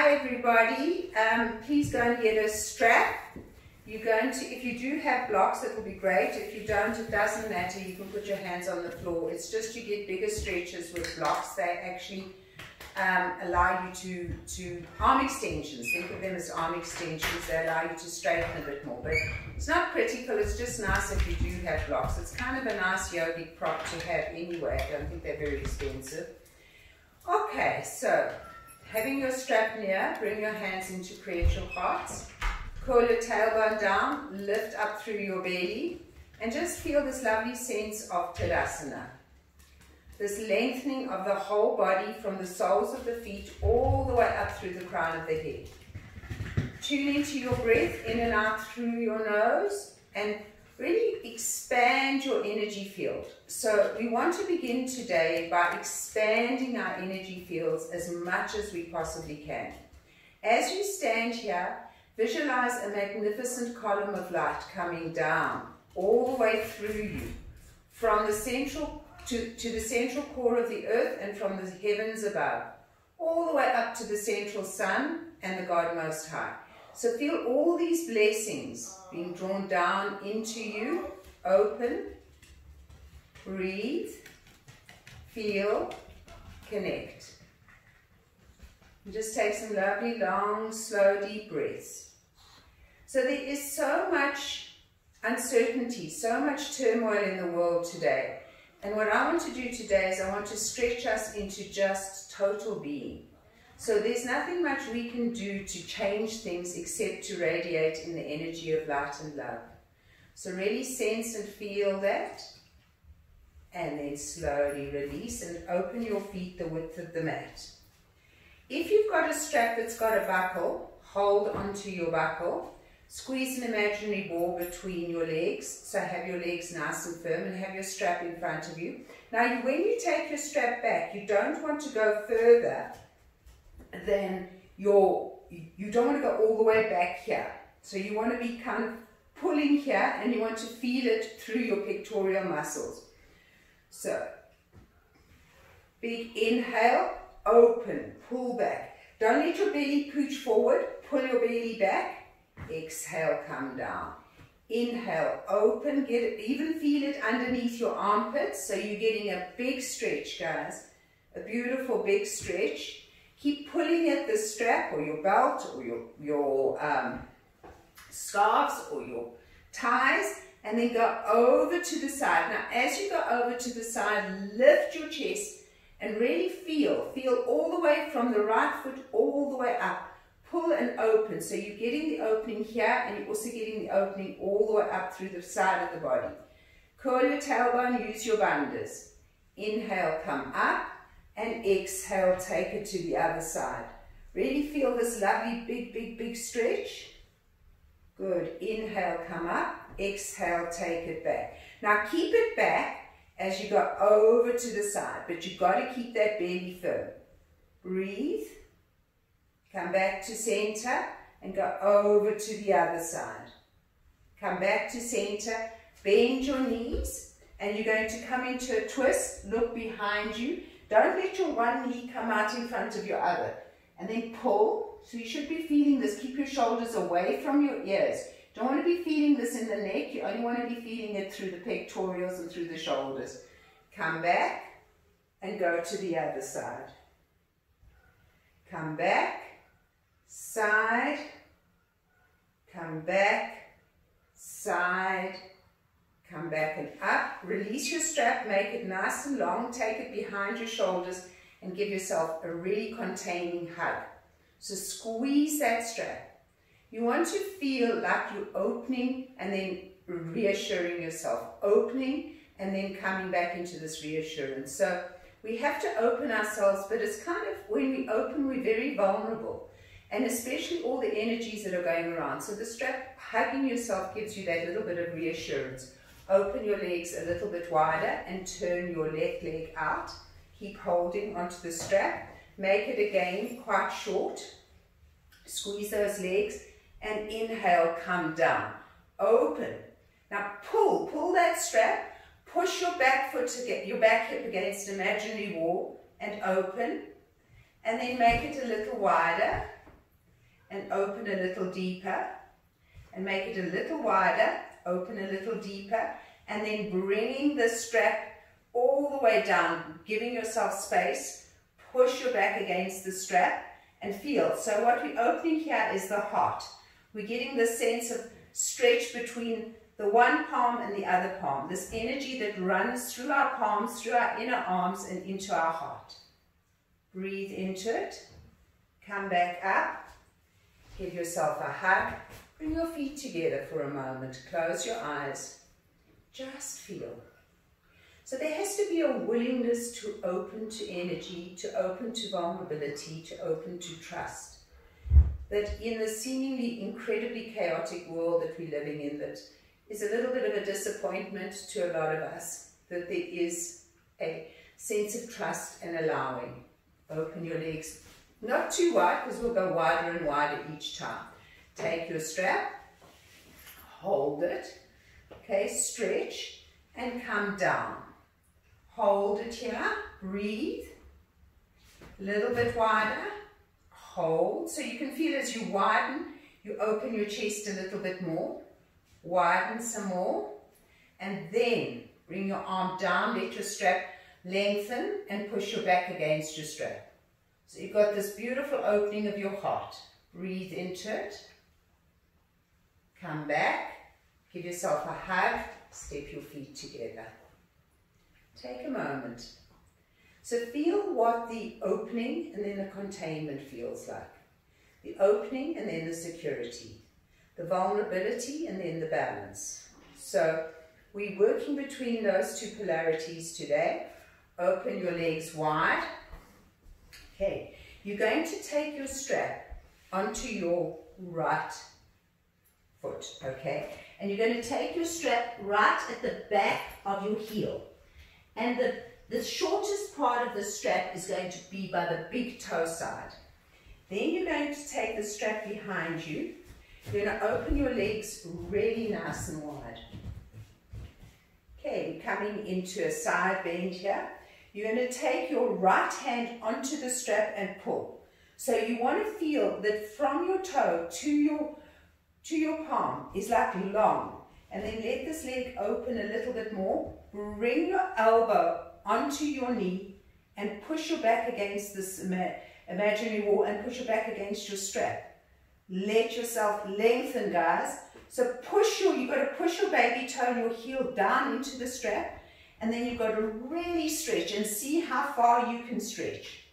Hi everybody, please go and get a strap. You're going to, if you do have blocks, it will be great. If you don't, it doesn't matter. You can put your hands on the floor. It's just you get bigger stretches with blocks. They actually allow you to arm extensions. Think of them as arm extensions. They allow you to straighten a bit more. But it's not critical. It's just nice if you do have blocks. It's kind of a nice yogic prop to have anyway. I don't think they're very expensive. Okay, so having your strap near, bring your hands into create your hearts. Curl your tailbone down, lift up through your belly, and just feel this lovely sense of Tadasana. This lengthening of the whole body from the soles of the feet all the way up through the crown of the head. Tune into your breath in and out through your nose and really expand your energy field. So we want to begin today by expanding our energy fields as much as we possibly can. As you stand here, visualize a magnificent column of light coming down all the way through you, from the central to the central core of the earth and from the heavens above, all the way up to the central sun and the God Most High. So feel all these blessings being drawn down into you. Open, breathe, feel, connect. And just take some lovely, long, slow, deep breaths. So there is so much uncertainty, so much turmoil in the world today. And what I want to do today is I want to stretch us into just total being. So there's nothing much we can do to change things except to radiate in the energy of light and love. So really sense and feel that. And then slowly release and open your feet the width of the mat. If you've got a strap that's got a buckle, hold onto your buckle. Squeeze an imaginary ball between your legs, so have your legs nice and firm and have your strap in front of you. Now when you take your strap back, you don't want to go further than you don't want to go all the way back here. So you want to be kind of pulling here and you want to feel it through your pectoral muscles. So, big inhale, open, pull back. Don't let your belly pooch forward, pull your belly back. Exhale, come down. Inhale, open, get it, even feel it underneath your armpits. So you're getting a big stretch, guys. A beautiful big stretch. Keep pulling at the strap or your belt or your scarves or your ties, and then go over to the side. Now, as you go over to the side, lift your chest and really feel all the way from the right foot all the way up. Pull and open, so you're getting the opening here and you're also getting the opening all the way up through the side of the body. Curl your tailbone, use your bandhas. Inhale, come up, and exhale, take it to the other side. Really feel this lovely big stretch. Good. Inhale, come up, exhale, take it back. Now keep it back as you go over to the side, but you've got to keep that belly firm. Breathe. Come back to center and go over to the other side. Come back to center, bend your knees, and you're going to come into a twist. Look behind you. Don't let your one knee come out in front of your other. And then pull. So you should be feeling this. Keep your shoulders away from your ears. Don't want to be feeling this in the neck. You only want to be feeling it through the pectorals and through the shoulders. Come back and go to the other side. Come back. Side, come back, side, come back and up. Release your strap, make it nice and long, take it behind your shoulders and give yourself a really containing hug. So squeeze that strap. You want to feel like you're opening and then reassuring yourself, opening and then coming back into this reassurance. So we have to open ourselves, but it's kind of, when we open, we're very vulnerable. And especially all the energies that are going around. So the strap, hugging yourself, gives you that little bit of reassurance. Open your legs a little bit wider and turn your left leg out. Keep holding onto the strap. Make it again quite short. Squeeze those legs and inhale, come down. Open. Now pull that strap. Push your back foot to get your back hip against an imaginary wall and open. And then make it a little wider. and open a little deeper, and make it a little wider, open a little deeper, and then bringing the strap all the way down, giving yourself space, push your back against the strap and feel. So what we're opening here is the heart. We're getting the sense of stretch between the one palm and the other palm, this energy that runs through our palms, through our inner arms and into our heart. Breathe into it, come back up, give yourself a hug, bring your feet together for a moment, close your eyes, just feel. So there has to be a willingness to open to energy, to open to vulnerability, to open to trust. That in the seemingly incredibly chaotic world that we're living in, that is a little bit of a disappointment to a lot of us, that there is a sense of trust and allowing. Open your legs, not too wide because we'll go wider and wider each time. Take your strap, hold it, okay, stretch and come down. Hold it here, breathe, a little bit wider, hold. So you can feel as you widen, you open your chest a little bit more, widen some more, and then bring your arm down, let your strap lengthen and push your back against your strap. So you've got this beautiful opening of your heart. Breathe into it, come back, give yourself a hug, step your feet together. Take a moment. So feel what the opening and then the containment feels like. The opening and then the security. The vulnerability and then the balance. So we're working between those two polarities today. Open your legs wide. Okay, you're going to take your strap onto your right foot, okay? And you're going to take your strap right at the back of your heel. And the shortest part of the strap is going to be by the big toe side. Then you're going to take the strap behind you. You're going to open your legs really nice and wide. Okay, we're coming into a side bend here. You're going to take your right hand onto the strap and pull. So you want to feel that from your toe to your palm is like long. And then let this leg open a little bit more. Bring your elbow onto your knee and push your back against this imaginary wall and push your back against your strap. Let yourself lengthen, guys. So you've got to push your baby toe and your heel down into the strap, and then you've got to really stretch and see how far you can stretch.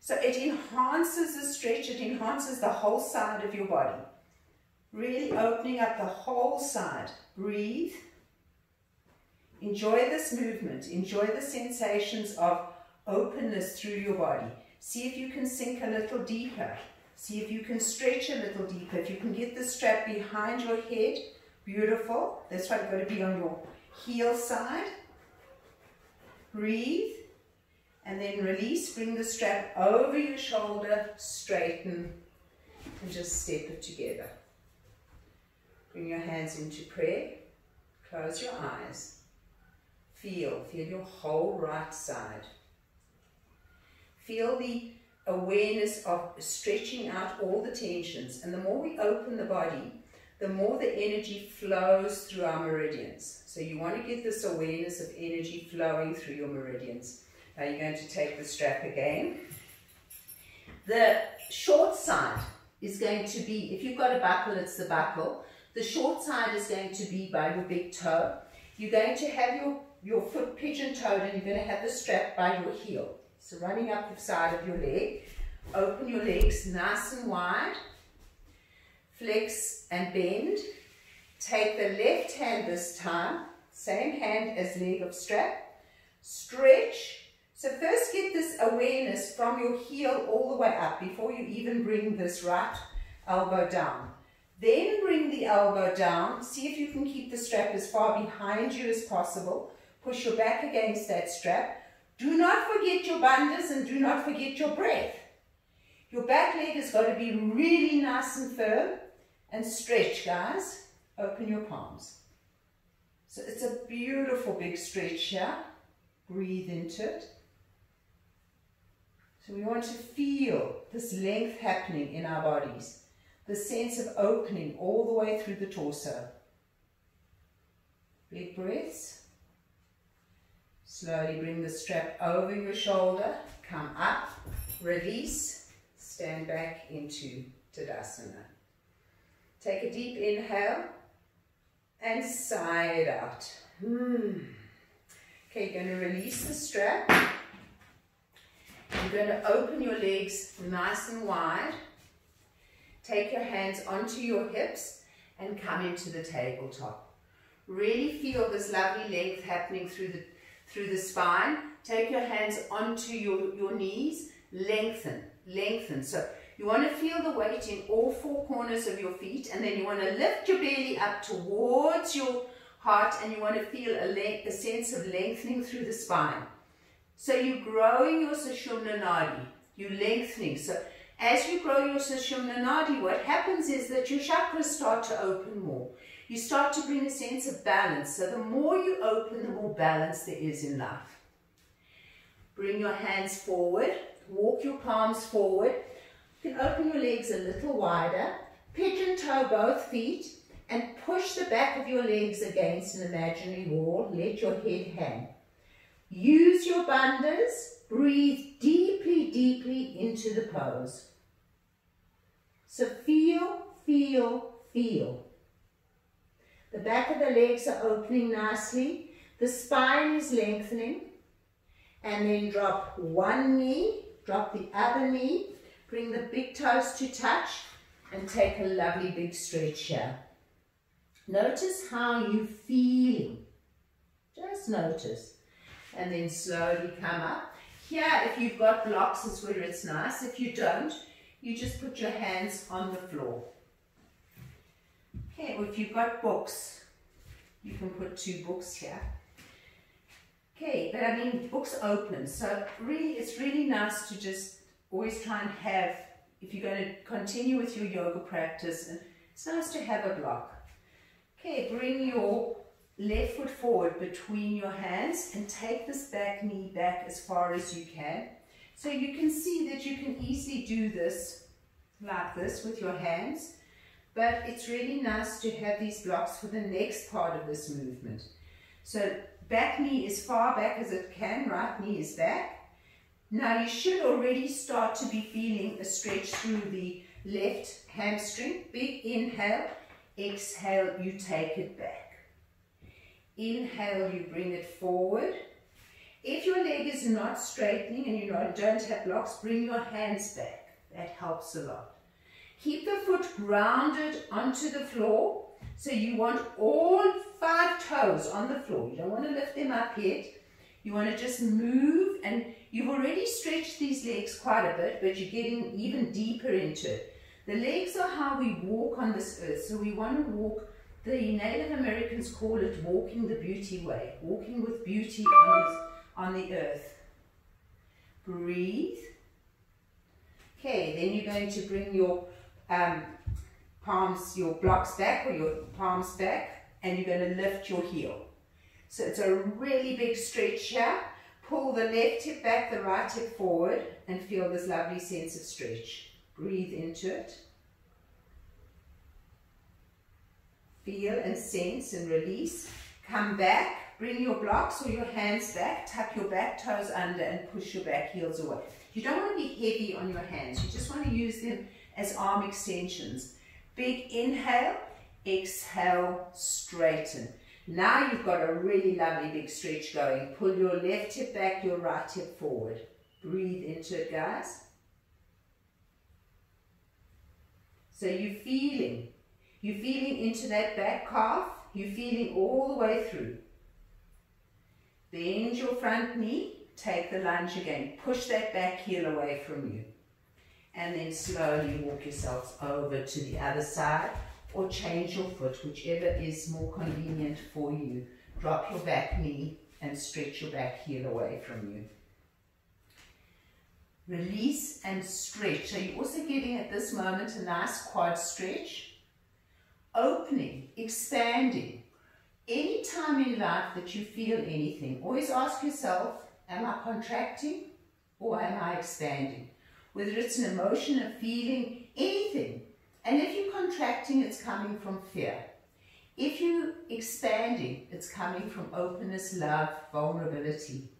So it enhances the stretch, it enhances the whole side of your body. Really opening up the whole side. Breathe. Enjoy this movement. Enjoy the sensations of openness through your body. See if you can sink a little deeper. See if you can stretch a little deeper. If you can get the strap behind your head, beautiful. That's why you've got to be on your heel side. Breathe. And then release. Bring the strap over your shoulder, straighten, and just step it together. Bring your hands into prayer. Close your eyes. Feel your whole right side. Feel the awareness of stretching out all the tensions. And the more we open the body, the more the energy flows through our meridians. So you want to get this awareness of energy flowing through your meridians. Now you're going to take the strap again. The short side is going to be, if you've got a buckle, it's the buckle. The short side is going to be by your big toe. You're going to have your foot pigeon-toed and you're going to have the strap by your heel. So running up the side of your leg. Open your legs nice and wide. Flex and bend. Take the left hand this time. Same hand as leg of strap. Stretch. So first get this awareness from your heel all the way up before you even bring this right elbow down. Then bring the elbow down. See if you can keep the strap as far behind you as possible. Push your back against that strap. Do not forget your bandhas and do not forget your breath. Your back leg has got to be really nice and firm. And stretch, guys. Open your palms. So it's a beautiful big stretch here. Breathe into it. So we want to feel this length happening in our bodies. the sense of opening all the way through the torso. Big breaths. Slowly bring the strap over your shoulder, come up, release, stand back into Tadasana. Take a deep inhale and sigh it out. Okay, you're going to release the strap. You're going to open your legs nice and wide. Take your hands onto your hips and come into the tabletop. Really feel this lovely length happening through the spine. Take your hands onto your knees. Lengthen, lengthen. So you want to feel the weight in all four corners of your feet, and then you want to lift your belly up towards your heart, and you want to feel a sense of lengthening through the spine. So you're growing your Sushumna Nadi. You're lengthening. So as you grow your Sushumna Nadi, what happens is that your chakras start to open more. You start to bring a sense of balance. So the more you open, the more balance there is in life. Bring your hands forward. Walk your palms forward. You can open your legs a little wider. Pigeon toe both feet and push the back of your legs against an imaginary wall. Let your head hang. Use your bandhas. Breathe deeply, deeply into the pose. So feel, feel, feel. The back of the legs are opening nicely. The spine is lengthening. And then drop one knee, drop the other knee. Bring the big toes to touch and take a lovely big stretch here. Notice how you're feeling. Just notice. And then slowly come up. Here, if you've got blocks, is where it's nice. If you don't, you just put your hands on the floor. Okay, or if you've got books, you can put 2 books here. Okay, but I mean, books open. So really, it's really nice to just always try and have, if you're going to continue with your yoga practice, and it's nice to have a block. Okay, bring your left foot forward between your hands and take this back knee back as far as you can. So you can see that you can easily do this like this with your hands, but it's really nice to have these blocks for the next part of this movement. So back knee is far back as it can, right knee is back. Now you should already start to be feeling a stretch through the left hamstring. Big inhale, exhale, you take it back. Inhale, you bring it forward. If your leg is not straightening and you don't have blocks, bring your hands back. That helps a lot. Keep the foot grounded onto the floor. So you want all 5 toes on the floor. You don't want to lift them up yet. You want to just move, and you've already stretched these legs quite a bit, but you're getting even deeper into it. The legs are how we walk on this earth. So we want to walk, the Native Americans call it walking the beauty way, walking with beauty on the earth. Breathe. Okay, then you're going to bring your palms, your blocks back, or your palms back, and you're going to lift your heel. So it's a really big stretch here. Pull the left hip back, the right hip forward, and feel this lovely sense of stretch. Breathe into it. Feel and sense and release. Come back, bring your blocks or your hands back, tuck your back toes under and push your back heels away. You don't want to be heavy on your hands. You just want to use them as arm extensions. Big inhale, exhale, straighten. Now you've got a really lovely big stretch going. Pull your left hip back, your right hip forward. Breathe into it, guys. So you're feeling into that back calf. You're feeling all the way through. Bend your front knee. Take the lunge again. Push that back heel away from you. And then slowly walk yourselves over to the other side, or change your foot, whichever is more convenient for you. Drop your back knee and stretch your back heel away from you. Release and stretch. So you're also getting at this moment a nice quad stretch. Opening, expanding. Any time in life that you feel anything, always ask yourself, am I contracting or am I expanding? Whether it's an emotion, a feeling, anything. And if you're contracting, it's coming from fear. If you're expanding, it's coming from openness, love, vulnerability.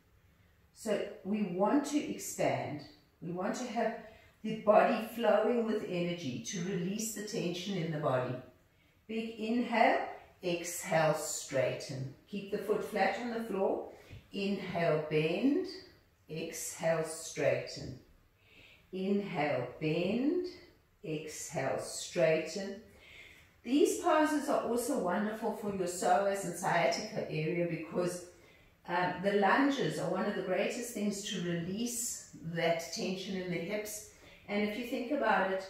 So we want to expand. We want to have the body flowing with energy to release the tension in the body. Big inhale, exhale, straighten. Keep the foot flat on the floor. Inhale, bend. Exhale, straighten. Inhale, bend. Exhale, straighten. These poses are also wonderful for your psoas and sciatica area because the lunges are one of the greatest things to release that tension in the hips. And if you think about it,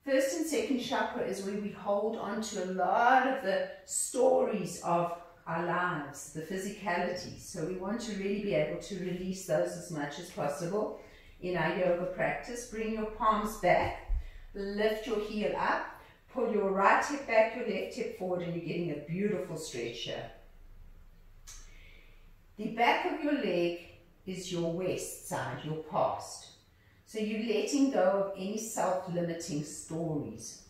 first and second chakra is where we hold on to a lot of the stories of our lives, the physicality. So we want to really be able to release those as much as possible in our yoga practice. Bring your palms back, lift your heel up, pull your right hip back, your left hip forward, and you're getting a beautiful stretch here. The back of your leg is your west side, your past. So you're letting go of any self-limiting stories.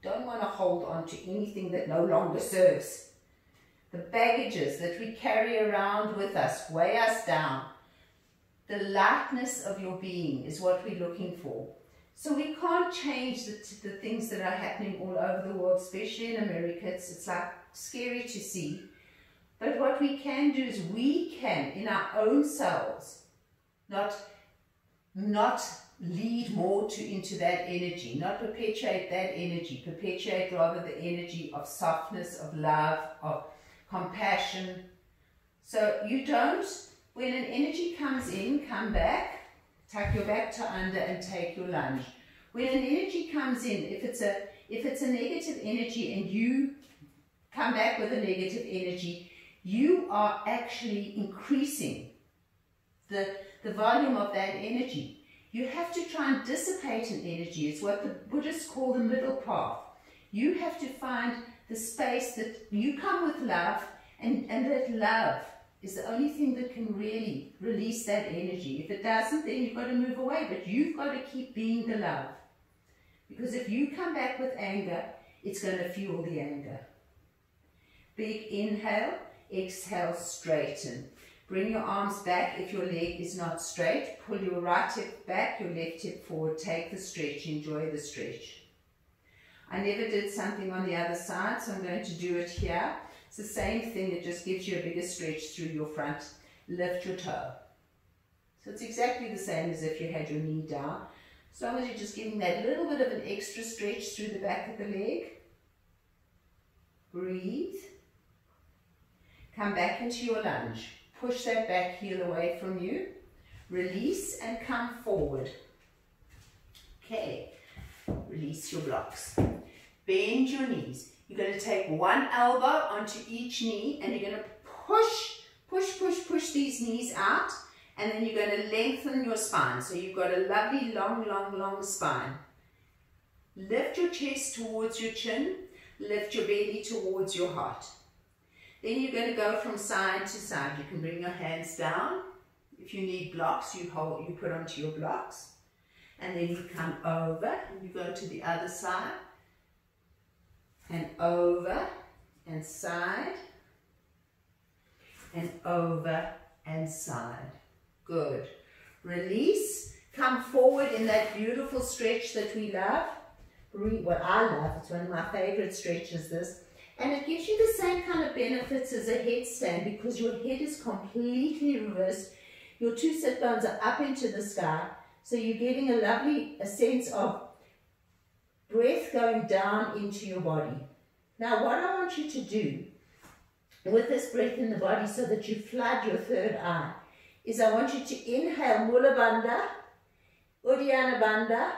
Don't want to hold on to anything that no longer serves. The baggages that we carry around with us weigh us down. The lightness of your being is what we're looking for. So we can't change the things that are happening all over the world, especially in America. It's like scary to see. But what we can do is we can, in our own selves, not lead more into that energy, not perpetuate that energy, perpetuate rather the energy of softness, of love, of compassion. So you don't, when an energy comes in, come back, tuck your back to under and take your lunge. When an energy comes in, if it's a negative energy and you come back with a negative energy, you are actually increasing the volume of that energy. You have to try and dissipate an energy. It's what the Buddhists call the middle path. You have to find the space that you come with love, and that love is the only thing that can really release that energy. If it doesn't, then you've got to move away, but you've got to keep being the love. Because if you come back with anger, it's going to fuel the anger. Big inhale, exhale, straighten. Bring your arms back if your leg is not straight. Pull your right hip back, your left hip forward. Take the stretch, enjoy the stretch. I never did something on the other side, so I'm going to do it here. It's the same thing, it just gives you a bigger stretch through your front. Lift your toe. So it's exactly the same as if you had your knee down. As long as you're just giving that little bit of an extra stretch through the back of the leg. Breathe. Come back into your lunge. Push that back heel away from you. Release and come forward. Okay. Release your blocks. Bend your knees. You're going to take one elbow onto each knee and you're going to push these knees out, and then you're going to lengthen your spine. So you've got a lovely long spine. Lift your chest towards your chin. Lift your belly towards your heart. Then you're going to go from side to side. You can bring your hands down. If you need blocks, you put onto your blocks. And then you come over and you go to the other side. And over and side. And over and side. Good. Release. Come forward in that beautiful stretch that we love. What I love, it's one of my favorite stretches, this. And it gives you the same kind of benefits as a headstand because your head is completely reversed. Your two sit bones are up into the sky. So you're getting a sense of breath going down into your body. Now what I want you to do with this breath in the body so that you flood your third eye is I want you to inhale Mula Bandha, Uddiyana Bandha,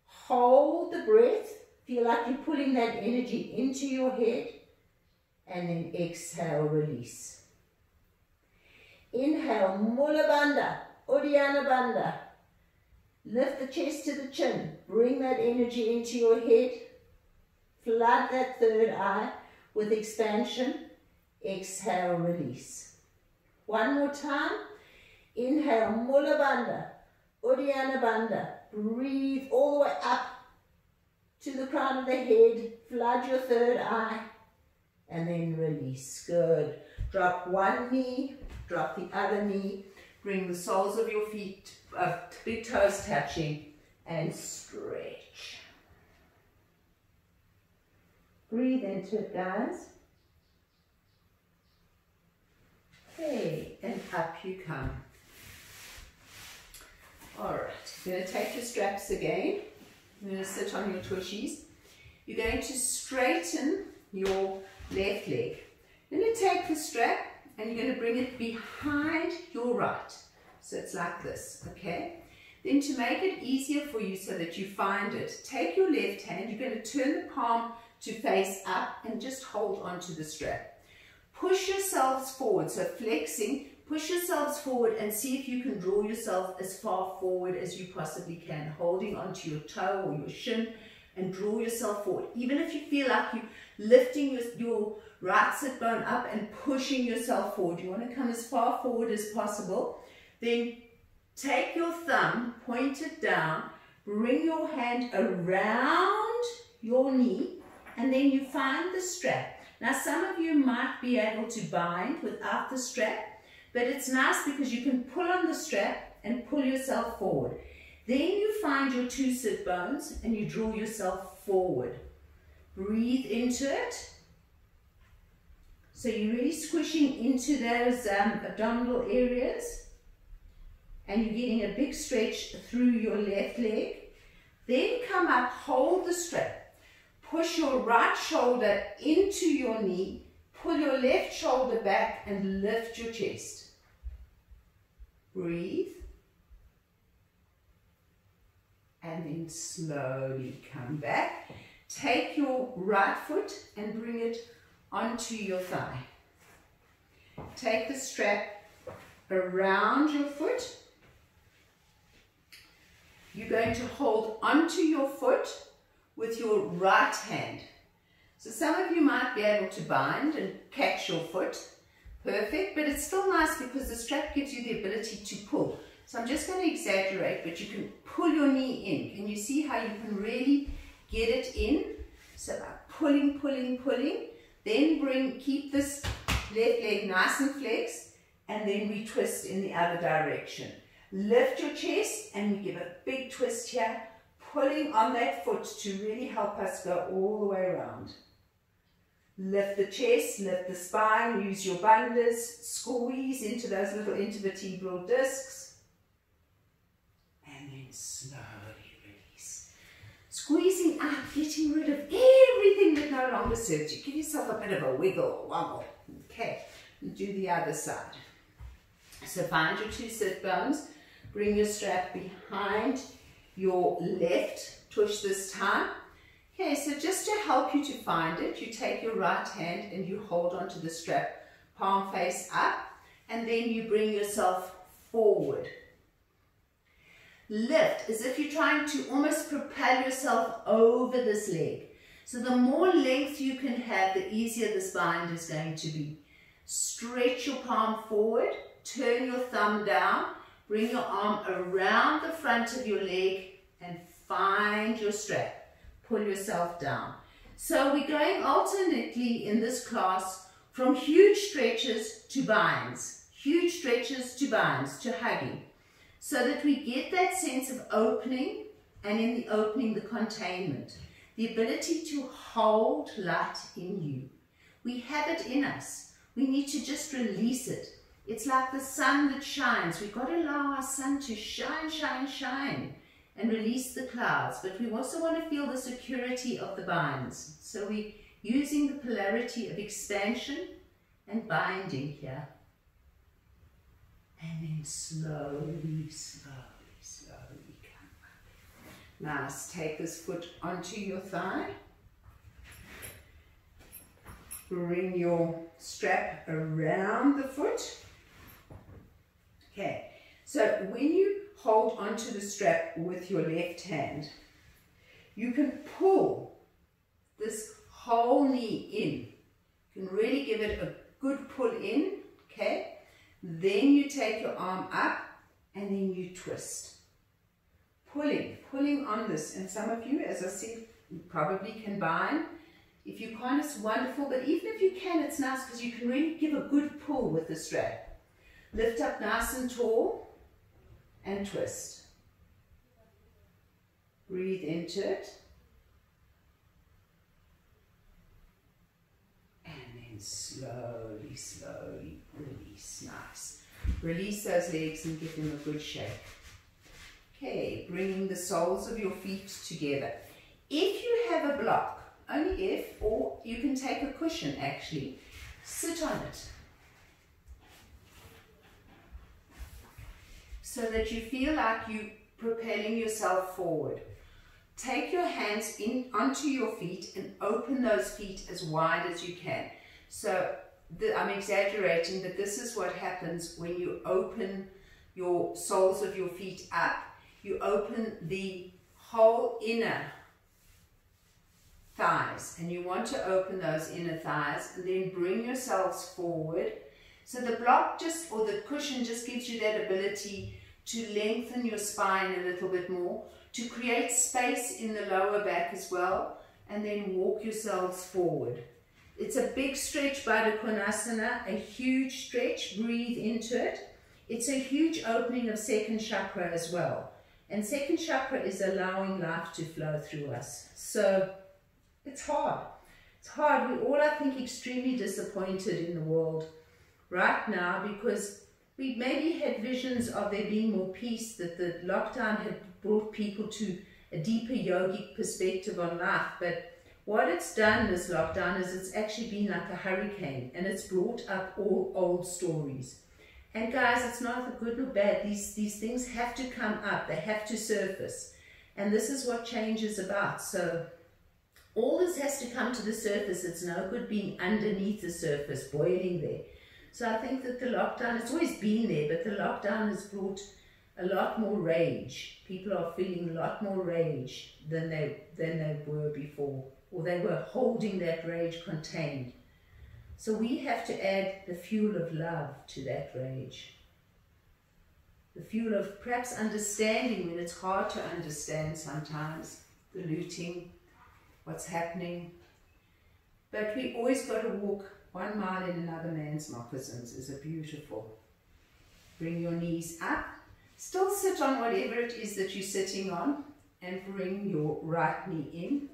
hold the breath, feel like you're pulling that energy into your head, and then exhale, release. Inhale Mula Bandha, Uddiyana Bandha. Lift the chest to the chin. Bring that energy into your head. Flood that third eye with expansion. Exhale, release. One more time. Inhale, Mula Bandha, Uddiyana Bandha. Breathe all the way up to the crown of the head, flood your third eye, and then release. Good. Drop one knee, drop the other knee, bring the soles of your feet, big toes touching, and stretch. Breathe into it, guys. Okay, and up you come. Alright, you're going to take your straps again. You're going to sit on your tushies. You're going to straighten your left leg. Then you take the strap and you're going to bring it behind your right. So it's like this, okay? Then to make it easier for you so that you find it, take your left hand, you're going to turn the palm to face up and just hold onto the strap. Push yourselves forward, so flexing, push yourselves forward and see if you can draw yourself as far forward as you possibly can, holding onto your toe or your shin and draw yourself forward. Even if you feel like you're lifting your right sit bone up and pushing yourself forward, you want to come as far forward as possible. Then take your thumb, point it down, bring your hand around your knee, and then you find the strap. Now some of you might be able to bind without the strap, but it's nice because you can pull on the strap and pull yourself forward. Then you find your two sit bones and you draw yourself forward. Breathe into it. So you're really squishing into those abdominal areas and you're getting a big stretch through your left leg. Then come up, hold the strap. Push your right shoulder into your knee, pull your left shoulder back and lift your chest. Breathe. And then slowly come back. Take your right foot and bring it onto your thigh. Take the strap around your foot. You're going to hold onto your foot with your right hand. So some of you might be able to bind and catch your foot. Perfect, but it's still nice because the strap gives you the ability to pull. So I'm just going to exaggerate, but you can pull your knee in. Can you see how you can really get it in? So by pulling, pulling, pulling, then keep this left leg nice and flexed, and then we twist in the other direction. Lift your chest and we give a big twist here, pulling on that foot to really help us go all the way around. Lift the chest, lift the spine, use your bundles, squeeze into those little intervertebral discs, and then slowly release. Squeezing out, getting rid of everything that no longer serves you. Give yourself a bit of a wiggle or wobble. Okay, and do the other side. So find your two sit bones, bring your strap behind your left tush this time. Okay, so just to help you to find it, you take your right hand and you hold onto the strap, palm face up, and then you bring yourself forward. Lift, as if you're trying to almost propel yourself over this leg. So the more length you can have, the easier this bind is going to be. Stretch your palm forward, turn your thumb down, bring your arm around the front of your leg and find your strap. Pull yourself down. So we're going alternately in this class from huge stretches to binds, huge stretches to binds, to hugging, so that we get that sense of opening, and in the opening, the containment, the ability to hold light in you. We have it in us. We need to just release it. It's like the sun that shines. We've got to allow our sun to shine, shine, shine, and release the clouds. But we also want to feel the security of the binds. So we're using the polarity of expansion and binding here. And then slowly, slowly, slowly come up. Now take this foot onto your thigh. Bring your strap around the foot. Okay, so when you hold onto the strap with your left hand, you can pull this whole knee in. You can really give it a good pull in, okay? Then you take your arm up and then you twist. Pulling on this. And some of you, as I said, You probably can bind. If you can't, it's wonderful, but even if you can, it's nice because you can really give a good pull with the strap. Lift up nice and tall and twist. Breathe into it. And then slowly, slowly release. Nice. Release those legs and give them a good shake. Okay, bringing the soles of your feet together. If you have a block, only if, or you can take a cushion actually, sit on it. So that you feel like you're propelling yourself forward. Take your hands in onto your feet and open those feet as wide as you can. So I'm exaggerating, but this is what happens when you open your soles of your feet up. You open the whole inner thighs, and you want to open those inner thighs, and then bring yourselves forward. So the block just, or the cushion just gives you that ability to lengthen your spine a little bit more, to create space in the lower back as well, and then walk yourselves forward. It's a big stretch, Baddha Konasana, a huge stretch. Breathe into it. It's a huge opening of second chakra as well. And second chakra is allowing life to flow through us. So it's hard. It's hard. We're all, I think, extremely disappointed in the world right now because we maybe had visions of there being more peace, that the lockdown had brought people to a deeper yogic perspective on life. But what it's done, this lockdown, is it's actually been like a hurricane, and it's brought up all old stories. And guys, it's neither good nor bad. These things have to come up. They have to surface. And this is what change is about. So all this has to come to the surface. It's no good being underneath the surface, boiling there. So I think that the lockdown, it's always been there, but the lockdown has brought a lot more rage. People are feeling a lot more rage than they were before, or they were holding that rage contained. So we have to add the fuel of love to that rage. The fuel of perhaps understanding when it's hard to understand sometimes, the looting, what's happening. But we always got to walk 1 mile in another man's moccasins is a beautiful. Bring your knees up. Still sit on whatever it is that you're sitting on, and bring your right knee in.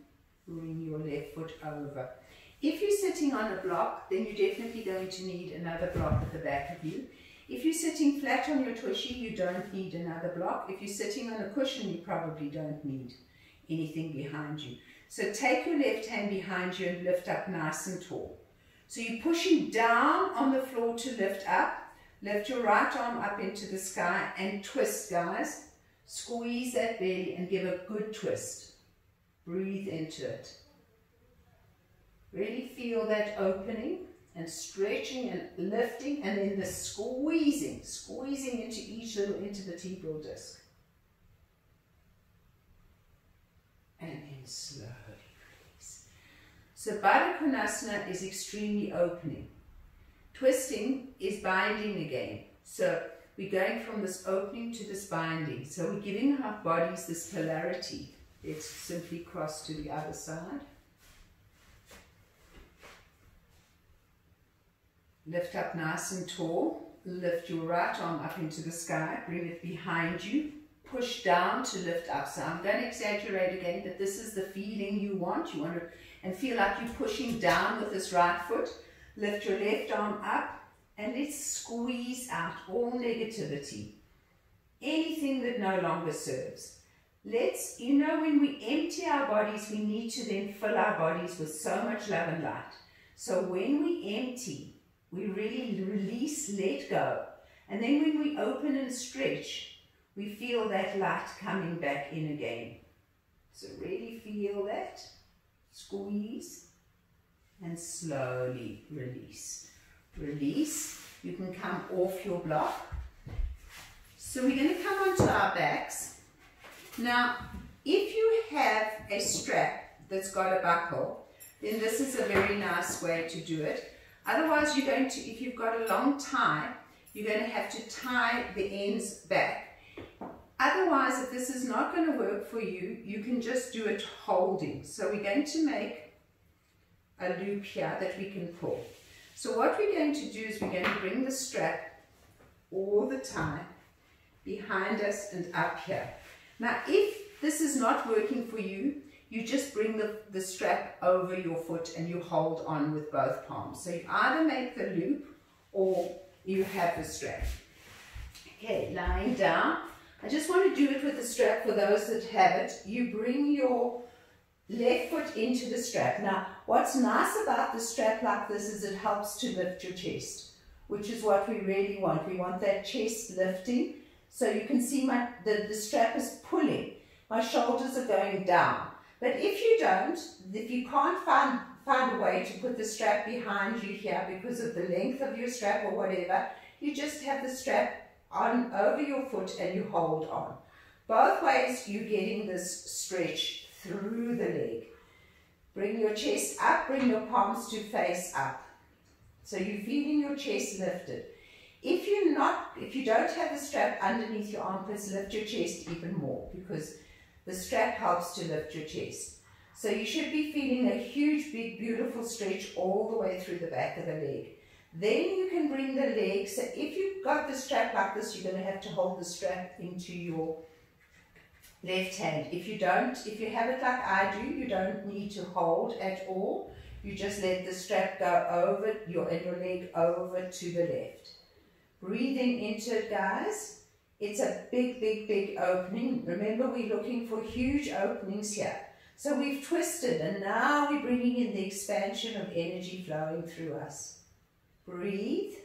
Bring your left foot over. If you're sitting on a block, then you're definitely going to need another block at the back of you. If you're sitting flat on your tushy, you don't need another block. If you're sitting on a cushion, you probably don't need anything behind you. So take your left hand behind you and lift up nice and tall. So you're pushing down on the floor to lift up. Lift your right arm up into the sky and twist, guys. Squeeze that belly and give a good twist. Breathe into it. Really feel that opening and stretching and lifting, and then the squeezing into each little, into the vertebral disc. And then slowly release. So Baddha Konasana is extremely opening. Twisting is binding again. So we're going from this opening to this binding. So we're giving our bodies this polarity. Let's simply cross to the other side. Lift up nice and tall. Lift your right arm up into the sky. Bring it behind you. Push down to lift up. So I'm going to exaggerate again, but this is the feeling you want. You want to, and feel like you're pushing down with this right foot. Lift your left arm up, and let's squeeze out all negativity. Anything that no longer serves. Let's, you know, when we empty our bodies, we need to then fill our bodies with so much love and light. So when we empty, we really release, let go. And then when we open and stretch, we feel that light coming back in again. So really feel that. Squeeze and slowly release. Release. You can come off your block. So we're going to come onto our backs. Now, if you have a strap that's got a buckle, then this is a very nice way to do it. Otherwise, you're going to, if you've got a long tie, you're going to have to tie the ends back. Otherwise, if this is not going to work for you, you can just do it holding. So we're going to make a loop here that we can pull. So what we're going to do is we're going to bring the strap all the time behind us and up here. Now, if this is not working for you, you just bring the strap over your foot and you hold on with both palms. So you either make the loop or you have the strap. Okay, lying down. I just want to do it with the strap for those that have it. You bring your left foot into the strap. Now, what's nice about the strap like this is it helps to lift your chest, which is what we really want. We want that chest lifting. So you can see the strap is pulling. My shoulders are going down. But if you don't, if you can't find a way to put the strap behind you here because of the length of your strap or whatever, you just have the strap on over your foot and you hold on. Both ways you're getting this stretch through the leg. Bring your chest up, bring your palms to face up. So you're feeling your chest lifted. If you don't have the strap underneath your armpits, lift your chest even more because the strap helps to lift your chest. So you should be feeling a huge, big, beautiful stretch all the way through the back of the leg. Then you can bring the leg. So if you've got the strap like this, you're going to have to hold the strap into your left hand. If you have it like I do, you don't need to hold at all. You just let the strap go over your leg over to the left. Breathing into it, guys. It's a big, big, big opening. Remember, we're looking for huge openings here. So we've twisted and now we're bringing in the expansion of energy flowing through us. Breathe.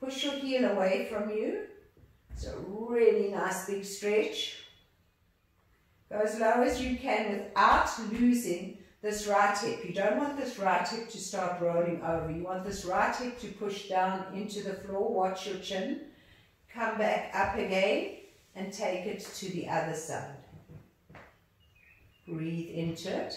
Push your heel away from you. It's a really nice big stretch. Go as low as you can without losing this right hip. You don't want this right hip to start rolling over. You want this right hip to push down into the floor. Watch your chin. Come back up again and take it to the other side. Breathe into it.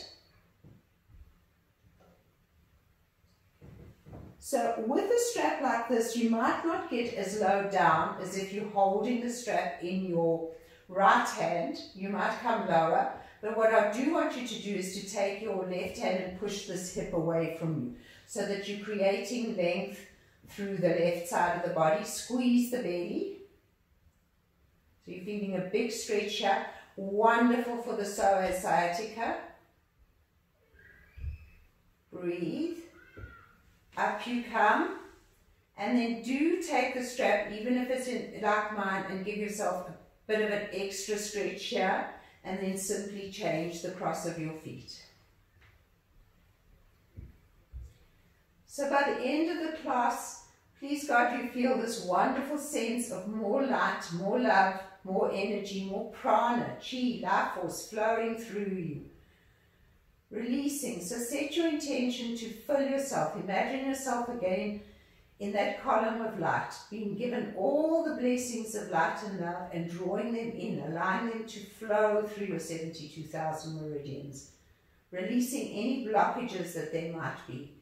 So with a strap like this, you might not get as low down as if you're holding the strap in your right hand. You might come lower. But what I do want you to do is to take your left hand and push this hip away from you so that you're creating length through the left side of the body. Squeeze the belly. So you're feeling a big stretch here. Wonderful for the psoas sciatica. Breathe. Up you come. And then do take the strap, even if it's like mine, and give yourself a bit of an extra stretch here. And then simply change the cross of your feet. So by the end of the class, please God, you feel this wonderful sense of more light, more love, more energy, more prana, chi, life force flowing through you. Releasing. So set your intention to fill yourself. Imagine yourself again in that column of light, being given all the blessings of light and love and drawing them in, allowing them to flow through your 72,000 meridians. Releasing any blockages that there might be.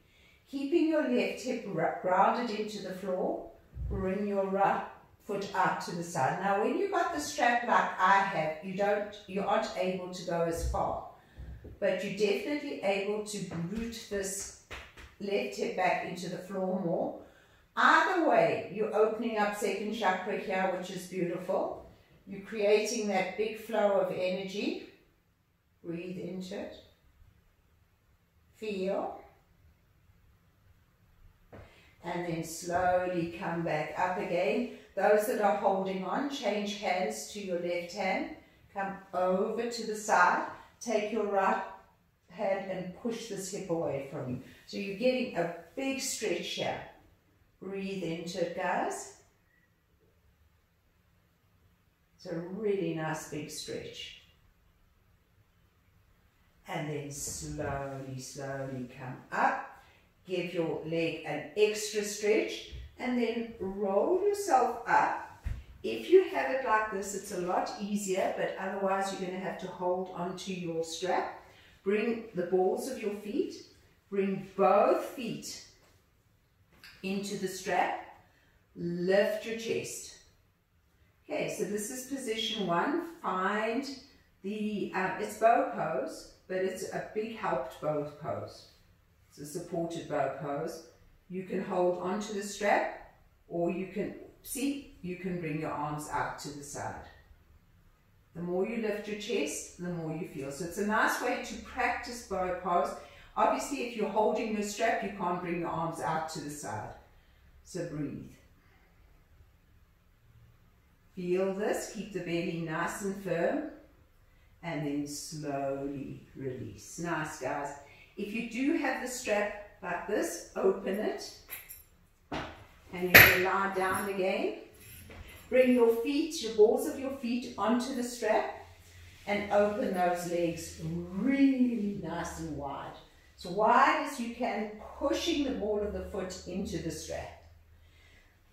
Keeping your left hip grounded into the floor, bring your right foot out to the side. Now when you've got the strap like I have, you aren't able to go as far. But you're definitely able to root this left hip back into the floor more. Either way, you're opening up second chakra here, which is beautiful. You're creating that big flow of energy. Breathe into it. Feel. And then slowly come back up again. Those that are holding on, change hands to your left hand. Come over to the side. Take your right hand and push this hip away from you. So you're getting a big stretch here. Breathe into it, guys. It's a really nice big stretch. And then slowly, slowly come up. Give your leg an extra stretch. And then roll yourself up. If you have it like this, it's a lot easier, but otherwise you're going to have to hold onto your strap. Bring the balls of your feet. Bring both feet into the strap. Lift your chest. Okay, so this is position 1. Find the, it's bow pose, but it's a big helped bow pose. It's a supported bow pose. You can hold onto the strap, or you can, see, you can bring your arms out to the side. The more you lift your chest, the more you feel. So it's a nice way to practice bow pose. Obviously, if you're holding your strap, you can't bring your arms out to the side. So breathe. Feel this, keep the belly nice and firm, and then slowly release. Nice, guys. If you do have the strap like this, open it, and you're going to lie down again. Bring your feet, your balls of your feet onto the strap, and open those legs really nice and wide. So wide as you can, pushing the ball of the foot into the strap.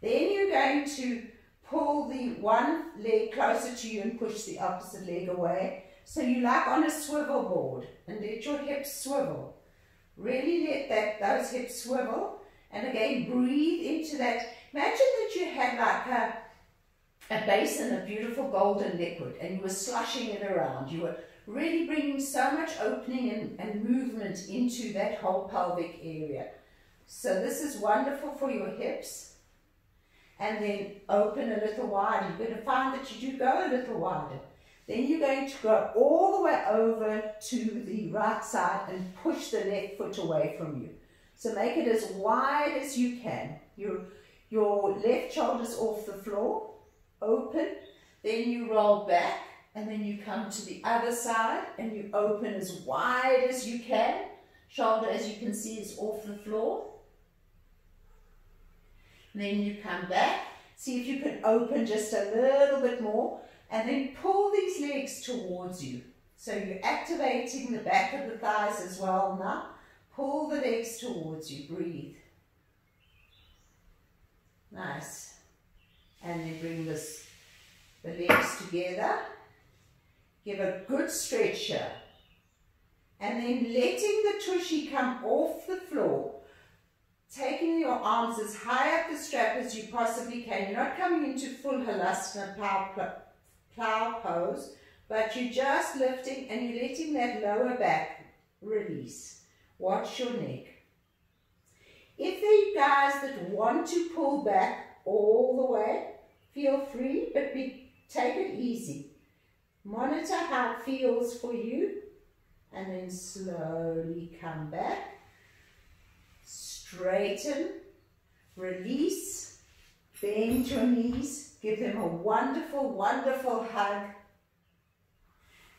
Then you're going to pull the one leg closer to you and push the opposite leg away. So you like on a swivel board, and let your hips swivel. Really let those hips swivel, and again breathe into that. Imagine that you had like a basin of beautiful golden liquid and you were slushing it around. You were really bringing so much opening and movement into that whole pelvic area. So this is wonderful for your hips. And then open a little wider. You're going to find that you do go a little wider. Then you're going to go all the way over to the right side and push the left foot away from you. So make it as wide as you can. Your left shoulder's off the floor, open, then you roll back, and then you come to the other side and you open as wide as you can. Shoulder, as you can see, is off the floor. Then you come back, see if you can open just a little bit more, and then pull these legs towards you. So you're activating the back of the thighs as well now. Pull the legs towards you, breathe. Nice. And then bring the legs together. Give a good stretch here. And then letting the tushy come off the floor. Taking your arms as high up the strap as you possibly can. You're not coming into full halasana plow pose, but you're just lifting and you're letting that lower back release. Watch your neck. If there are guys that want to pull back all the way, feel free, but take it easy. Monitor how it feels for you, and then slowly come back. Straighten, release, bend your knees, give them a wonderful, wonderful hug,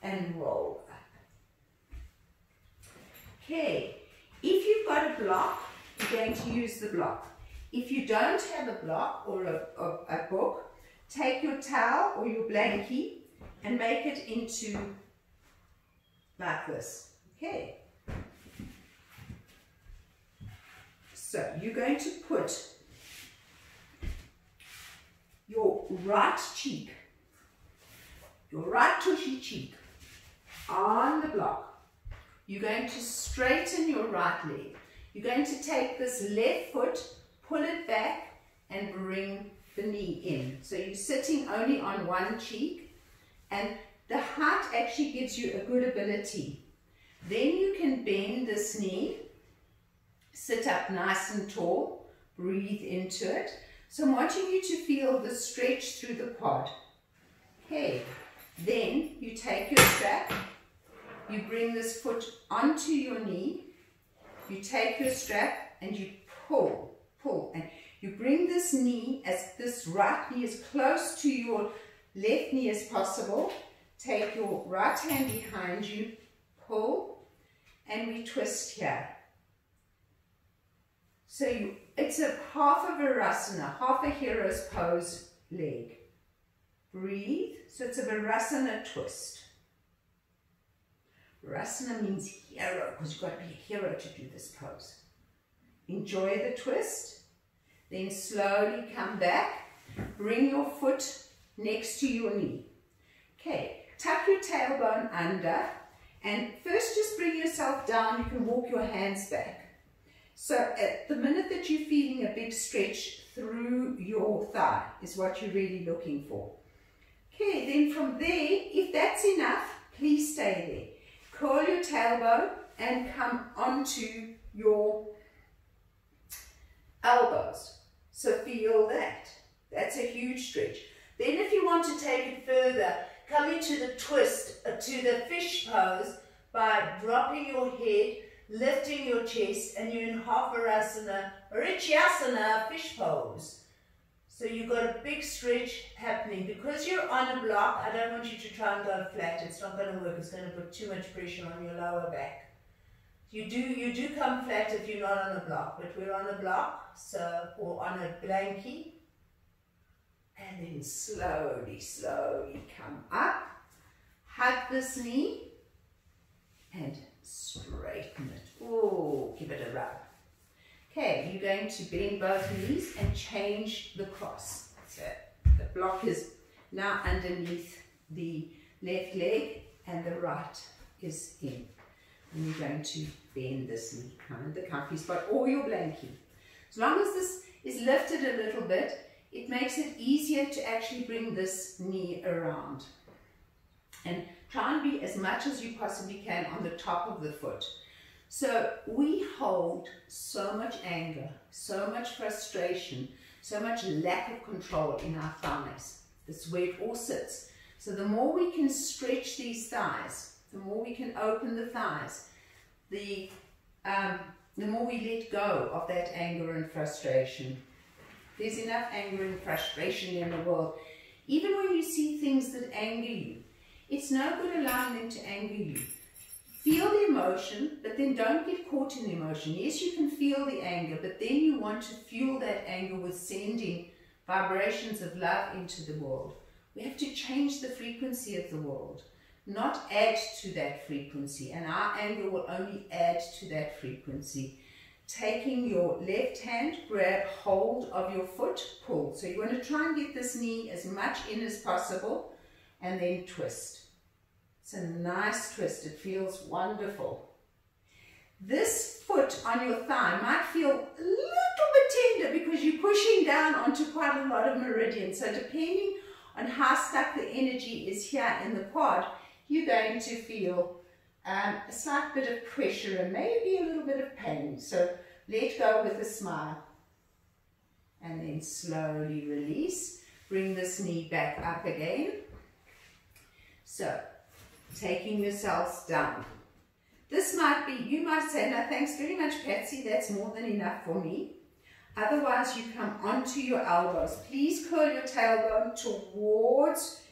and roll up. Okay, if you've got a block, you're going to use the block. If you don't have a block or a book, take your towel or your blankie and make it into like this. Okay. So you're going to put your right cheek, your right tushy cheek on the block. You're going to straighten your right leg. You're going to take this left foot, pull it back and bring the knee in. So you're sitting only on one cheek, and the height actually gives you a good ability. Then you can bend this knee. Sit up nice and tall, breathe into it. So I'm wanting you to feel the stretch through the quad. Okay, then you take your strap, you bring this foot onto your knee, you take your strap and you pull, and you bring this knee, this right knee as close to your left knee as possible. Take your right hand behind you, pull, and we twist here. So it's a half of Virasana, half a hero's pose leg. Breathe. So it's a Virasana twist. Virasana means hero, because you've got to be a hero to do this pose. Enjoy the twist. Then slowly come back. Bring your foot next to your knee. Okay, tuck your tailbone under. And first just bring yourself down. You can walk your hands back. So at the minute that you're feeling a big stretch through your thigh is what you're really looking for. Okay, then from there, if that's enough, please stay there. Curl your tailbone and come onto your elbows. So feel that. That's a huge stretch. Then if you want to take it further, come into the twist, to the fish pose by dropping your head, lifting your chest, and you're in Havarasana, Varichasana, fish pose. So you've got a big stretch happening. Because you're on a block, I don't want you to try and go flat. It's not going to work. It's going to put too much pressure on your lower back. You do come flat if you're not on a block, but we're on a block, so, or on a blankie. And then slowly, slowly come up. Hug this knee and straighten it. Oh, give it a rub. Okay, you're going to bend both knees and change the cross. So the block is now underneath the left leg and the right is in. And you're going to bend this knee, find the comfy spot or your blankie. As long as this is lifted a little bit, it makes it easier to actually bring this knee around. And try and be as much as you possibly can on the top of the foot. So we hold so much anger, so much frustration, so much lack of control in our thighs. This is where it all sits. So the more we can stretch these thighs, the more we can open the thighs, the more we let go of that anger and frustration. There's enough anger and frustration in the world. Even when you see things that anger you, it's no good allowing them to anger you. Feel the emotion, but then don't get caught in the emotion. Yes, you can feel the anger, but then you want to fuel that anger with sending vibrations of love into the world. We have to change the frequency of the world, not add to that frequency, and our anger will only add to that frequency. Taking your left hand, grab hold of your foot, pull. So you want to try and get this knee as much in as possible, and then twist. It's a nice twist. It feels wonderful. This foot on your thigh might feel a little bit tender because you're pushing down onto quite a lot of meridians. So depending on how stuck the energy is here in the quad, you're going to feel a slight bit of pressure and maybe a little bit of pain. So let go with a smile. And then slowly release. Bring this knee back up again. So, taking yourselves down. This might be, you might say, no thanks very much Patsy, that's more than enough for me. Otherwise you come onto your elbows. Please curl your tailbone towards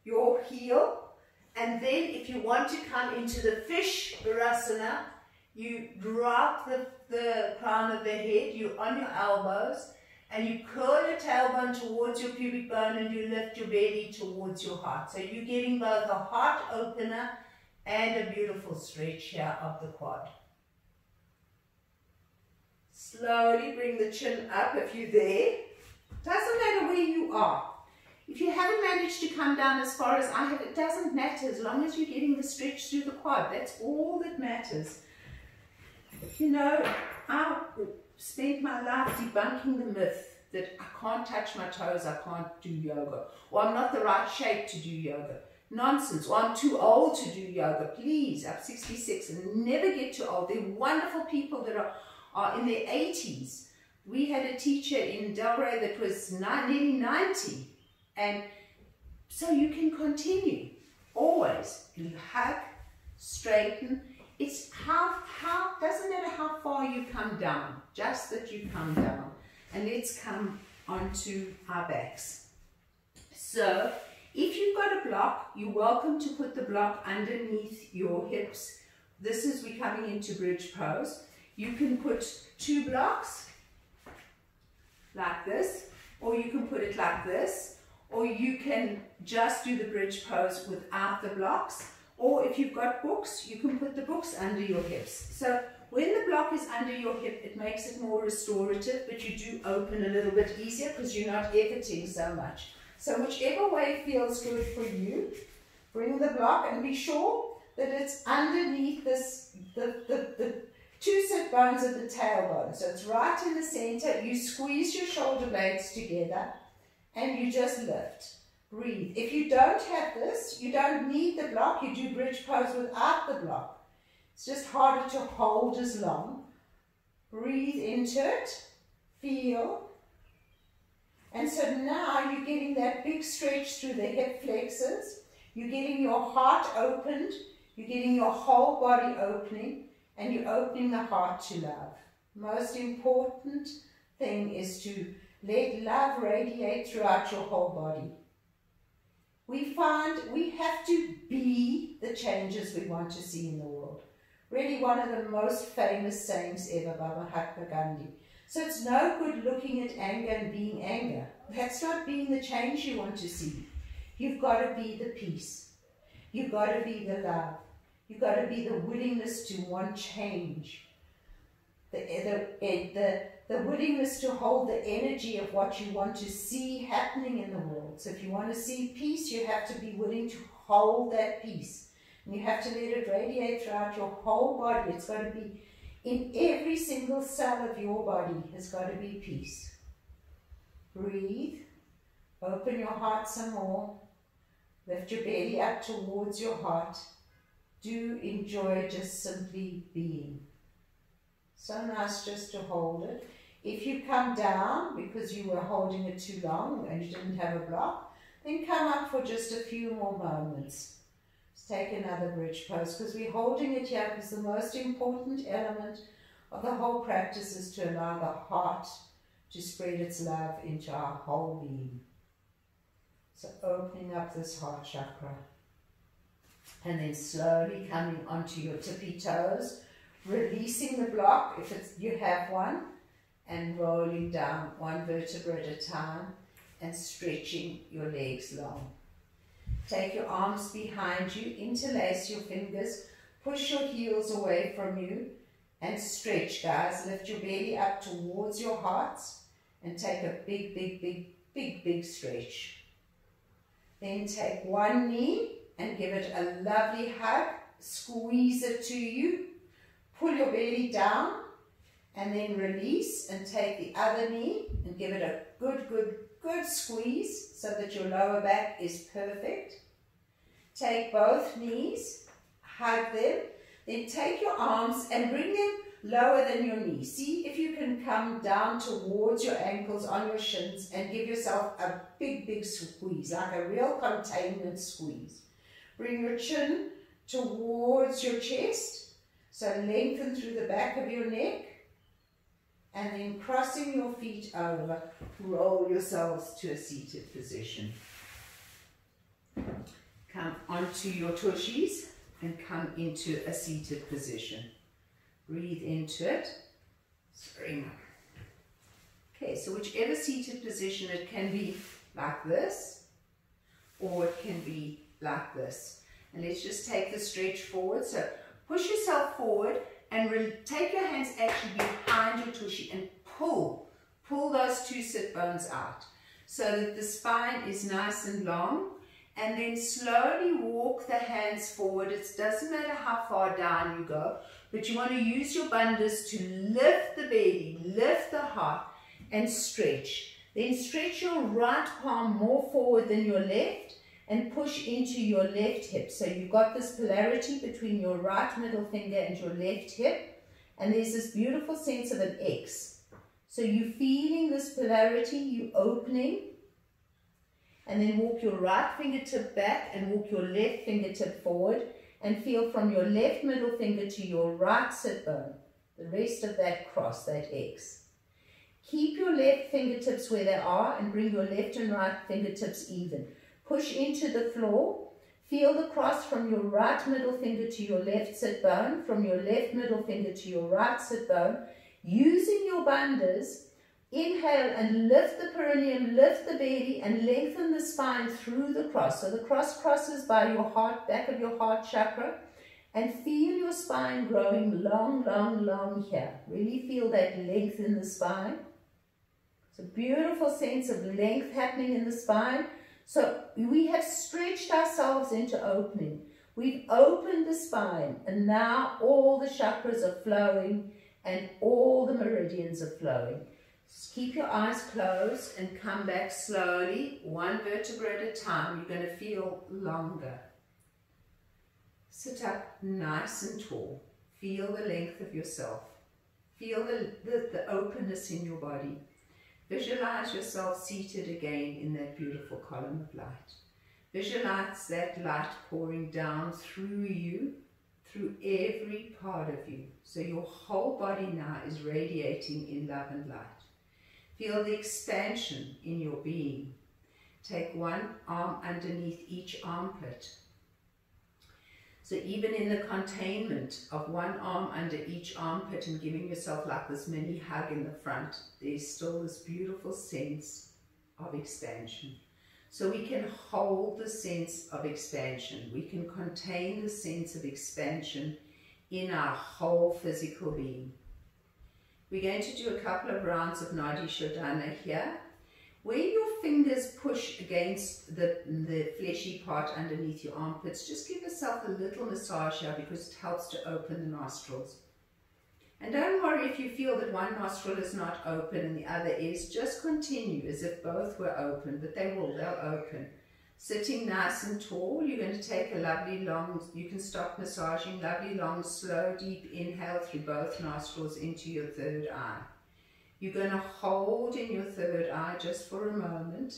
your heel. And then if you want to come into the fish Virasana, you drop the crown of the head, you're on your elbows, and you curl your tailbone towards your pubic bone and you lift your belly towards your heart. So you're getting both a heart opener and a beautiful stretch here of the quad. Slowly bring the chin up if you're there. Doesn't matter where you are. If you haven't managed to come down as far as I have, it doesn't matter as long as you're getting the stretch through the quad. That's all that matters. You know, I spent my life debunking the myth that I can't touch my toes, I can't do yoga, or I'm not the right shape to do yoga. Nonsense, or I'm too old to do yoga. Please, I'm 66 and never get too old. There are wonderful people that are in their 80s. We had a teacher in Delray that was nearly 90. And so you can continue. Always. You hug, straighten. It's doesn't matter how far you come down, just that you come down. And let's come onto our backs. So, if you've got a block, you're welcome to put the block underneath your hips. This is, we're coming into bridge pose. You can put 2 blocks, like this, or you can put it like this, or you can just do the bridge pose without the blocks. Or if you've got books, you can put the books under your hips. So when the block is under your hip, it makes it more restorative, but you do open a little bit easier because you're not efforting so much. So whichever way feels good for you, bring the block and be sure that it's underneath this, the 2 sit bones of the tailbone. So it's right in the center. You squeeze your shoulder blades together and you just lift. Breathe. If you don't have this, you don't need the block. You do bridge pose without the block. It's just harder to hold as long. Breathe into it. Feel. And so now you're getting that big stretch through the hip flexors. You're getting your heart opened. You're getting your whole body opening. And you're opening the heart to love. Most important thing is to let love radiate throughout your whole body. We find we have to be the changes we want to see in the world. Really one of the most famous sayings ever by Mahatma Gandhi. So it's no good looking at anger and being anger. That's not being the change you want to see. You've got to be the peace. You've got to be the love. You've got to be the willingness to want change. The willingness to hold the energy of what you want to see happening in the world. So if you want to see peace, you have to be willing to hold that peace. And you have to let it radiate throughout your whole body. It's got to be in every single cell of your body. Has got to be peace. Breathe. Open your heart some more. Lift your belly up towards your heart. Do enjoy just simply being. So nice just to hold it. If you come down because you were holding it too long and you didn't have a block, then come up for just a few more moments. Let's take another bridge pose because we're holding it here because the most important element of the whole practice is to allow the heart to spread its love into our whole being. So opening up this heart chakra and then slowly coming onto your tippy toes, releasing the block if you have one, and rolling down one vertebra at a time and stretching your legs long. Take your arms behind you, interlace your fingers, push your heels away from you and stretch, guys. Lift your belly up towards your hearts and take a big stretch. Then take one knee and give it a lovely hug, squeeze it to you, pull your belly down, and then release and take the other knee and give it a good squeeze so that your lower back is perfect. Take both knees, hug them, then take your arms and bring them lower than your knees. See if you can come down towards your ankles on your shins and give yourself a big squeeze, like a real containment squeeze. Bring your chin towards your chest, so lengthen through the back of your neck. And then crossing your feet over, roll yourselves to a seated position. Come onto your tushies and come into a seated position. Breathe into it. Spring up. Okay, so whichever seated position, it can be like this, or it can be like this. And let's just take the stretch forward. So push yourself forward and take your hands actually behind your tushy and pull those two sit bones out so that the spine is nice and long, and then slowly walk the hands forward. It doesn't matter how far down you go, but you want to use your bandhas to lift the belly, lift the heart and stretch. Then stretch your right palm more forward than your left and push into your left hip. So you've got this polarity between your right middle finger and your left hip, and there's this beautiful sense of an X. So you're feeling this polarity, you opening, and then walk your right fingertip back and walk your left fingertip forward and feel from your left middle finger to your right sit bone, the rest of that cross, that X. Keep your left fingertips where they are and bring your left and right fingertips even. Push into the floor, feel the cross from your right middle finger to your left sit bone, from your left middle finger to your right sit bone. Using your bandhas, inhale and lift the perineum, lift the belly and lengthen the spine through the cross. So the cross crosses by your heart, back of your heart chakra, and feel your spine growing long here. Really feel that length in the spine. It's a beautiful sense of length happening in the spine. So we have stretched ourselves into opening. We've opened the spine, and now all the chakras are flowing and all the meridians are flowing. Just keep your eyes closed and come back slowly, one vertebra at a time. You're going to feel longer. Sit up nice and tall. Feel the length of yourself. Feel the openness in your body. Visualize yourself seated again in that beautiful column of light. Visualize that light pouring down through you, through every part of you. So your whole body now is radiating in love and light. Feel the expansion in your being. Take one arm underneath each armpit. So even in the containment of one arm under each armpit and giving yourself like this mini hug in the front, there's still this beautiful sense of expansion. So we can hold the sense of expansion. We can contain the sense of expansion in our whole physical being. We're going to do a couple of rounds of Nadi Shodhana here. Where your fingers push against the fleshy part underneath your armpits, just give yourself a little massage here because it helps to open the nostrils. And don't worry if you feel that one nostril is not open and the other is. Just continue as if both were open, but they'll open. Sitting nice and tall, you're going to take a lovely long, you can stop massaging, lovely long, slow, deep inhale through both nostrils into your third eye. You're going to hold in your third eye just for a moment,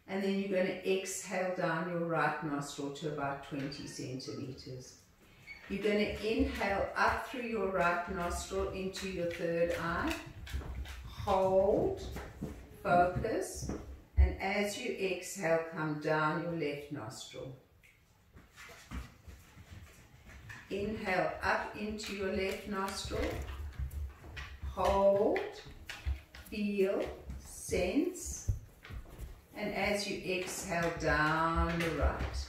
and then you're going to exhale down your right nostril to about 20 centimeters. You're going to inhale up through your right nostril into your third eye, hold, focus, and as you exhale, come down your left nostril. Inhale up into your left nostril, hold, feel, sense, and as you exhale down the right.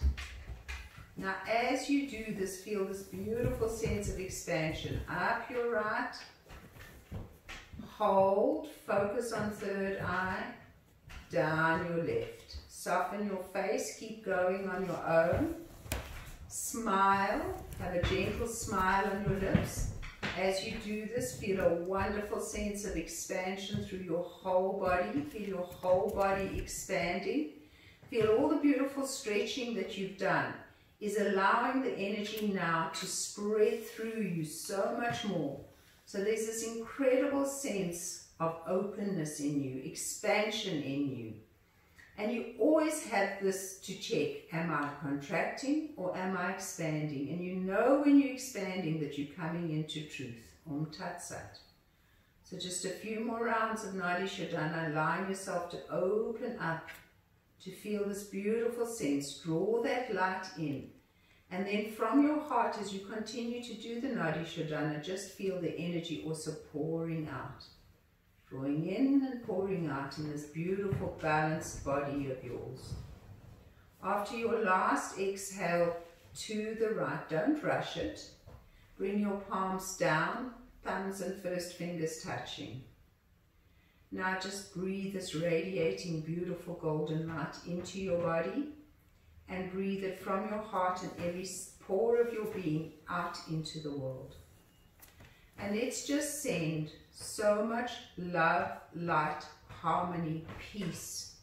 Now as you do this, feel this beautiful sense of expansion. Up your right, hold, focus on third eye, down your left. Soften your face, keep going on your own. Smile, have a gentle smile on your lips. As you do this, feel a wonderful sense of expansion through your whole body. Feel your whole body expanding. Feel all the beautiful stretching that you've done is allowing the energy now to spread through you so much more. So there's this incredible sense of openness in you, expansion in you. And you always have this to check, am I contracting or am I expanding? And you know when you're expanding that you're coming into truth. Tatsat. So just a few more rounds of Nadi Shodhana, allowing yourself to open up, to feel this beautiful sense. Draw that light in. And then from your heart, as you continue to do the Nadi Shodhana, just feel the energy also pouring out. Drawing in and pouring out in this beautiful balanced body of yours. After your last exhale to the right, don't rush it. Bring your palms down, thumbs and first fingers touching. Now just breathe this radiating beautiful golden light into your body and breathe it from your heart and every pore of your being out into the world. And let's just send so much love, light, harmony, peace,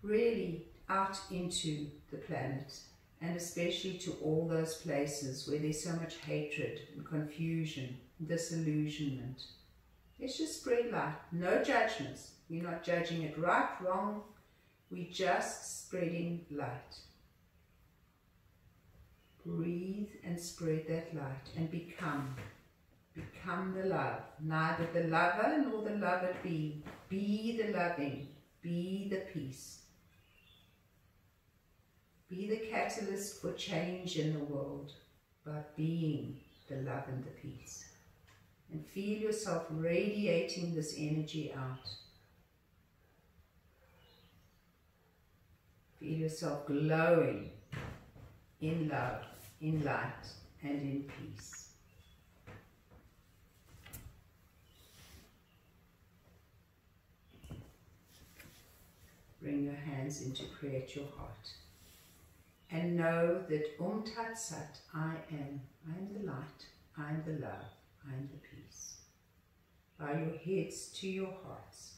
really out into the planet, and especially to all those places where there's so much hatred and confusion and disillusionment. Let's just spread light. No judgments. We're not judging it right, wrong. We're just spreading light. Breathe and spread that light and become the love. Neither the lover nor the loved be. Be the loving. Be the peace. Be the catalyst for change in the world by being the love and the peace. And feel yourself radiating this energy out. Feel yourself glowing in love, in light, and in peace. Bring your hands in to create your heart. And know that Tatsat, I am the light, I am the love, I am the peace. bow your heads to your hearts,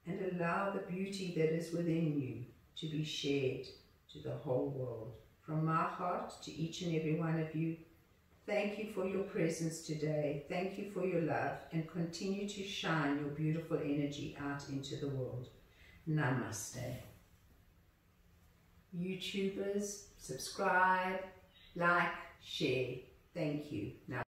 and allow the beauty that is within you to be shared to the whole world. From my heart to each and every one of you, thank you for your presence today. Thank you for your love, and continue to shine your beautiful energy out into the world. Namaste. YouTubers, subscribe, like, share. Thank you. Now